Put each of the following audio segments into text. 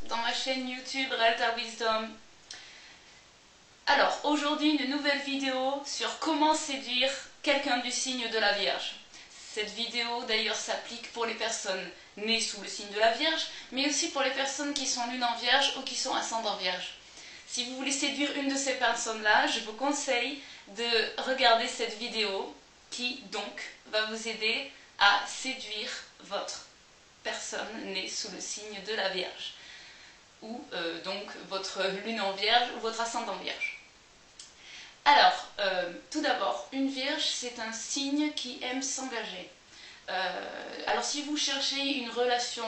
dans ma chaîne YouTube Realta Wisdom. Alors aujourd'hui une nouvelle vidéo sur comment séduire quelqu'un du signe de la Vierge. Cette vidéo d'ailleurs s'applique pour les personnes nées sous le signe de la Vierge, mais aussi pour les personnes qui sont lunes en Vierge ou qui sont ascendant Vierge. Si vous voulez séduire une de ces personnes-là, je vous conseille de regarder cette vidéo qui donc va vous aider à séduire votre personne née sous le signe de la Vierge, ou donc votre lune en Vierge ou votre ascendant Vierge. Alors, tout d'abord, une Vierge, c'est un signe qui aime s'engager. Alors si vous cherchez une relation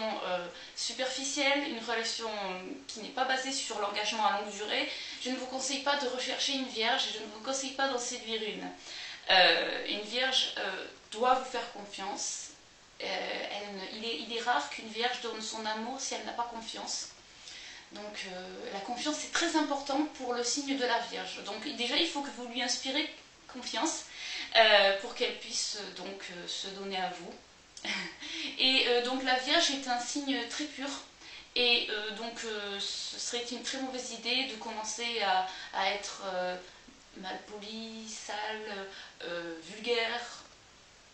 superficielle, une relation qui n'est pas basée sur l'engagement à longue durée, je ne vous conseille pas de rechercher une Vierge et je ne vous conseille pas d'en séduire une. Une Vierge doit vous faire confiance. Il est rare qu'une Vierge donne son amour si elle n'a pas confiance. Donc la confiance est très importante pour le signe de la Vierge. Donc déjà il faut que vous lui inspirez confiance pour qu'elle puisse donc se donner à vous. Et donc la Vierge est un signe très pur. Et donc ce serait une très mauvaise idée de commencer à être malpoli, sale, vulgaire.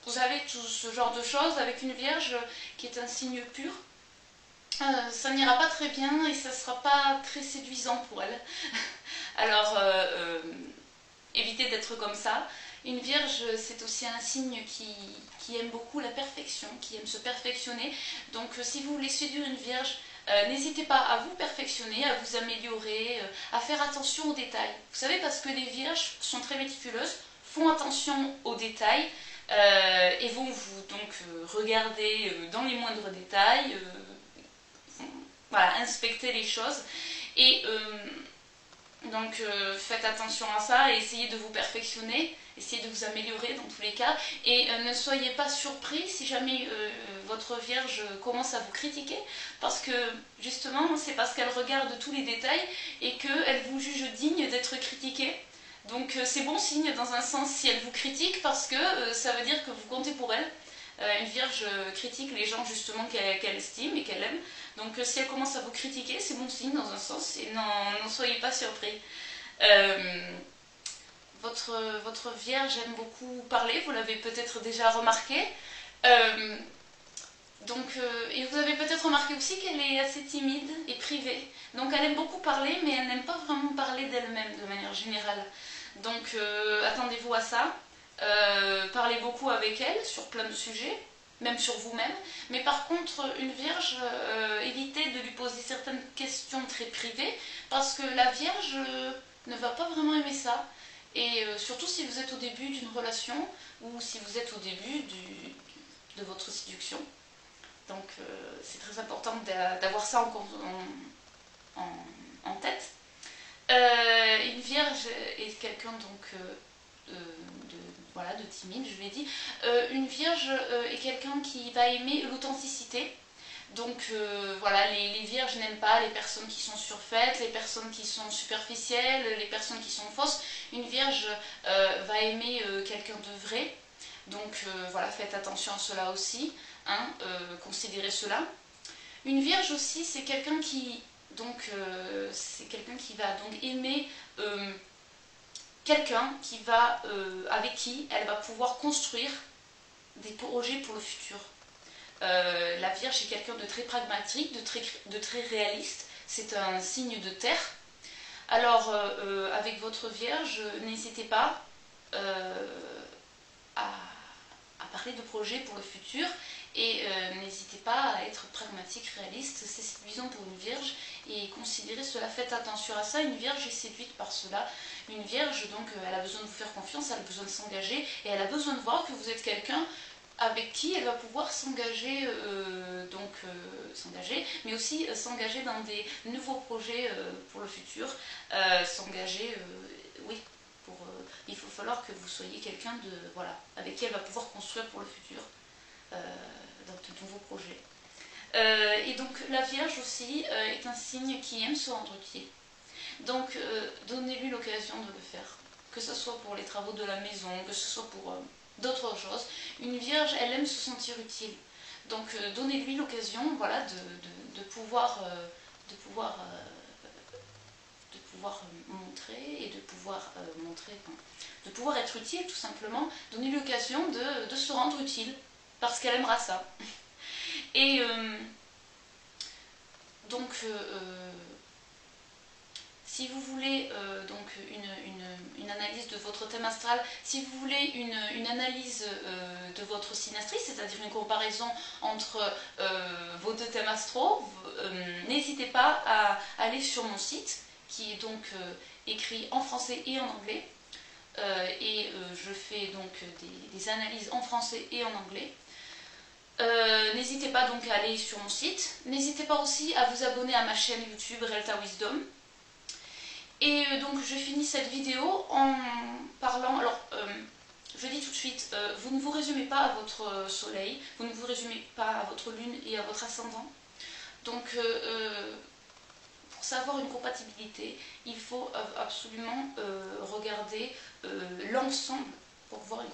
Vous savez, tout ce genre de choses avec une Vierge qui est un signe pur. Ça n'ira pas très bien et ça ne sera pas très séduisant pour elle. Alors, évitez d'être comme ça. Une Vierge, c'est aussi un signe qui aime beaucoup la perfection, qui aime se perfectionner. Donc, si vous voulez séduire une Vierge, n'hésitez pas à vous perfectionner, à vous améliorer, à faire attention aux détails. Vous savez, parce que les Vierges sont très méticuleuses, font attention aux détails et vont vous donc regarder dans les moindres détails. Voilà, inspecter les choses et donc faites attention à ça et essayez de vous perfectionner, essayez de vous améliorer dans tous les cas et ne soyez pas surpris si jamais votre Vierge commence à vous critiquer parce que justement c'est parce qu'elle regarde tous les détails et qu'elle vous juge digne d'être critiquée. Donc c'est bon signe dans un sens si elle vous critique parce que ça veut dire que vous comptez pour elle. Une Vierge critique les gens justement qu'elle estime et qu'elle aime. Donc si elle commence à vous critiquer, c'est bon signe dans un sens et n'en soyez pas surpris. Votre Vierge aime beaucoup parler, vous l'avez peut-être déjà remarqué. Et vous avez peut-être remarqué aussi qu'elle est assez timide et privée. Donc elle aime beaucoup parler, mais elle n'aime pas vraiment parler d'elle-même de manière générale. Donc attendez-vous à ça. Parlez beaucoup avec elle sur plein de sujets, même sur vous-même. Mais par contre, une Vierge, évitez de lui poser certaines questions très privées, parce que la Vierge ne va pas vraiment aimer ça. Et surtout si vous êtes au début d'une relation, ou si vous êtes au début de votre séduction. Donc c'est très important d'avoir ça en tête. Une Vierge est quelqu'un donc de timide, je l'ai dit. Une Vierge est quelqu'un qui va aimer l'authenticité. Donc voilà, les Vierges n'aiment pas les personnes qui sont surfaites, les personnes qui sont superficielles, les personnes qui sont fausses. Une Vierge va aimer quelqu'un de vrai. Donc voilà, faites attention à cela aussi, hein, considérez cela. Une Vierge aussi, c'est quelqu'un qui va donc aimer quelqu'un avec qui elle va pouvoir construire des projets pour le futur. La Vierge est quelqu'un de très pragmatique, de très réaliste. C'est un signe de terre. Alors, avec votre Vierge, n'hésitez pas à parler de projets pour le futur et n'hésitez pas à être pragmatique, réaliste. C'est séduisant pour une Vierge et considérez cela, faites attention à ça. Une Vierge est séduite par cela. Une Vierge, donc, elle a besoin de vous faire confiance, elle a besoin de s'engager et elle a besoin de voir que vous êtes quelqu'un avec qui elle va pouvoir s'engager, mais aussi s'engager dans des nouveaux projets pour le futur, oui, il faut falloir que vous soyez quelqu'un avec qui elle va pouvoir construire pour le futur, dans de nouveaux projets. Et donc la Vierge aussi est un signe qui aime se rendre utile. Donc donnez-lui l'occasion de le faire, que ce soit pour les travaux de la maison, que ce soit pour d'autres choses. Une Vierge, elle aime se sentir utile. Donc donnez-lui l'occasion de pouvoir pouvoir montrer et de pouvoir de pouvoir être utile tout simplement, donner l'occasion de se rendre utile parce qu'elle aimera ça. Et donc si vous voulez donc une analyse de votre thème astral, si vous voulez une analyse de votre signe astral, c'est-à-dire une comparaison entre vos deux thèmes astraux, n'hésitez pas à aller sur mon site qui est donc écrit en français et en anglais. Je fais donc des analyses en français et en anglais. N'hésitez pas donc à aller sur mon site. N'hésitez pas aussi à vous abonner à ma chaîne YouTube Relta Wisdom. Et donc je finis cette vidéo en parlant, alors je dis tout de suite, vous ne vous résumez pas à votre soleil, vous ne vous résumez pas à votre lune et à votre ascendant. Donc pour savoir une compatibilité, il faut absolument regarder l'ensemble. Pour voir une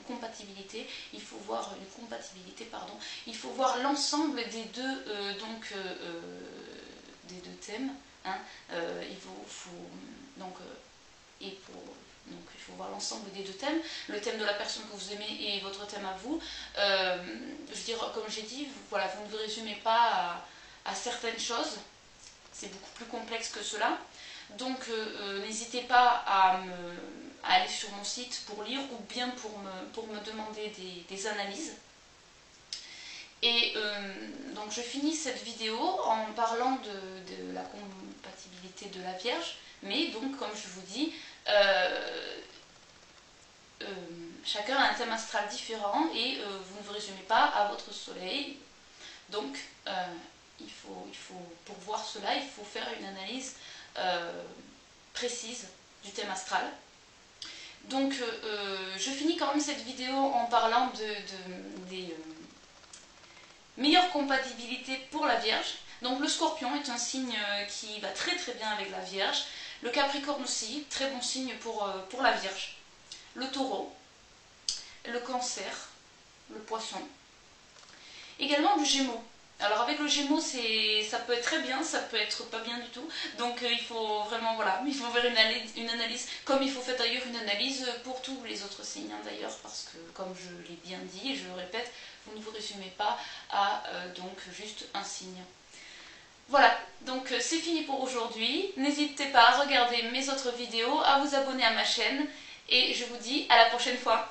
compatibilité, il faut voir il faut voir l'ensemble des deux des deux thèmes. Hein, il faut voir l'ensemble des deux thèmes, le thème de la personne que vous aimez et votre thème à vous. Je veux dire, comme j'ai dit, vous ne vous résumez pas à certaines choses, c'est beaucoup plus complexe que cela. Donc n'hésitez pas à aller sur mon site pour lire ou bien pour me demander des analyses. Et donc je finis cette vidéo en parlant de la compatibilité de la Vierge, mais donc comme je vous dis, chacun a un thème astral différent et vous ne vous résumez pas à votre soleil. Donc pour voir cela, il faut faire une analyse précise du thème astral. Donc je finis quand même cette vidéo en parlant des meilleure compatibilité pour la Vierge. Donc le Scorpion est un signe qui va très très bien avec la Vierge. Le Capricorne aussi, très bon signe pour la Vierge. Le Taureau, le Cancer, le Poisson. Également le Gémeaux. Alors avec le Gémeaux, ça peut être très bien, ça peut être pas bien du tout. Donc il faut vraiment, voilà, il faut faire une analyse, comme il faut faire d'ailleurs une analyse pour tous les autres signes d'ailleurs, parce que comme je l'ai bien dit, et je le répète, vous ne vous résumez pas à donc juste un signe. Voilà, donc c'est fini pour aujourd'hui. N'hésitez pas à regarder mes autres vidéos, à vous abonner à ma chaîne, et je vous dis à la prochaine fois.